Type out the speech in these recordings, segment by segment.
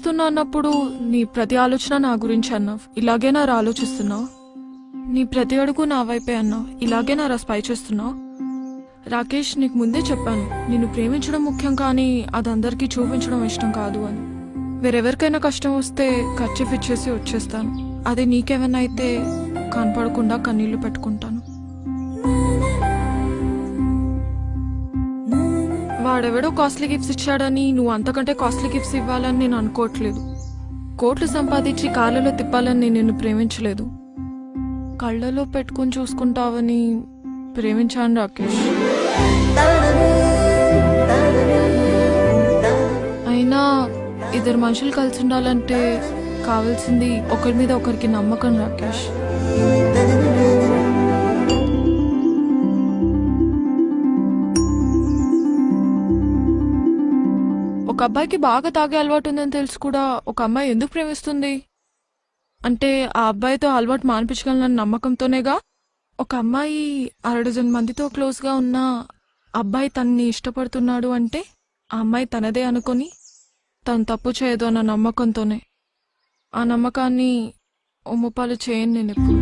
ప్రేమిస్తున్నా అన్నప్పుడు నీ ప్రతి ఆలోచన నా గురించి అన్నావు. ఇలాగే నా ఆలోచిస్తున్నావు. నీ ప్రతి అడుగు నా వైపే అన్నావు. ఇలాగే నా స్పై చేస్తున్నావు. రాకేష్, నీకు ముందే చెప్పాను, నిన్ను ప్రేమించడం ముఖ్యం, కానీ అది అందరికీ చూపించడం ఇష్టం కాదు అని. వేరెవరికైనా కష్టం వస్తే ఖర్చు ఇచ్చేసి వచ్చేస్తాను. అదే నీకేమైనా అయితే కనపడకుండా కన్నీళ్లు పెట్టుకుంటాను. వాడెవడో కాస్ట్లీ గిఫ్ట్స్ ఇచ్చాడని నువ్వు అంతకంటే కాస్ట్లీ గిఫ్ట్స్ ఇవ్వాలని నేను అనుకోవట్లేదు. కోట్లు సంపాదించి కాళ్ళలో తిప్పాలని నేను నిన్ను ప్రేమించలేదు. కళ్ళలో పెట్టుకుని చూసుకుంటావని ప్రేమించాను రాకేష్. అయినా ఇద్దరు మనుషులు కలిసి ఉండాలంటే కావాల్సింది ఒకరి మీద ఒకరికి నమ్మకం రాకేష్. ఒక అబ్బాయికి బాగా తాగే అలవాటు ఉందని తెలుసు కూడా ఒక అమ్మాయి ఎందుకు ప్రేమిస్తుంది అంటే ఆ అబ్బాయితో అలవాటు మానిపించగలనన్న నమ్మకంతోనేగా. ఒక అమ్మాయి 6 మందితో క్లోజ్ గా ఉన్న అబ్బాయి తనని ఇష్టపడుతున్నాడు అంటే ఆ అమ్మాయి తనదే అనుకొని తను తప్పు చేయదు అన్న నమ్మకంతోనే. ఆ నమ్మకాన్ని ఒమ్ముపాలు చేయను నేను ఎప్పుడు.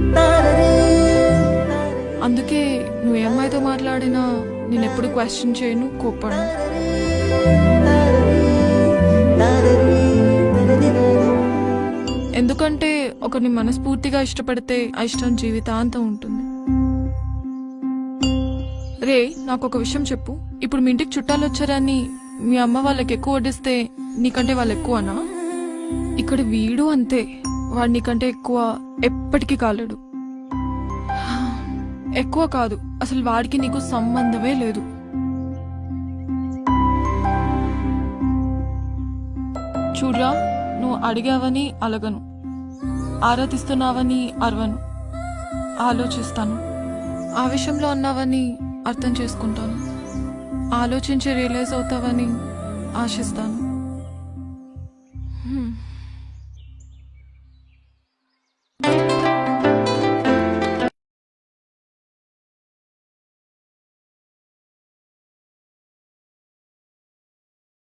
అందుకే నువ్వు ఏ అమ్మాయితో మాట్లాడినా నేను ఎప్పుడు క్వశ్చన్ చేయను, కోప్పడను. ఎందుకంటే ఒకరిని మనస్ఫూర్తిగా ఇష్టపడితే ఆ ఇష్టం జీవితాంతం ఉంటుంది. రే, నాకు ఒక విషయం చెప్పు. ఇప్పుడు మీ ఇంటికి చుట్టాలు వచ్చారని మీ అమ్మ వాళ్ళకి ఎక్కువ వడ్డిస్తే నీకంటే వాళ్ళు ఎక్కువనా? ఇక్కడ వీడు అంతే, వాడు నీకంటే ఎక్కువ ఎప్పటికీ కాలేడు. ఎక్కువ కాదు, అసలు వాడికి నీకు సంబంధమే లేదు. చూడ్రా, నువ్వు అడిగావని అలగను, ఆరాధిస్తున్నావని అరవను, ఆలోచిస్తాను. ఆ విషయంలో అన్నావని అర్థం చేసుకుంటాను, ఆలోచించి రియలైజ్ అవుతావని ఆశిస్తాను.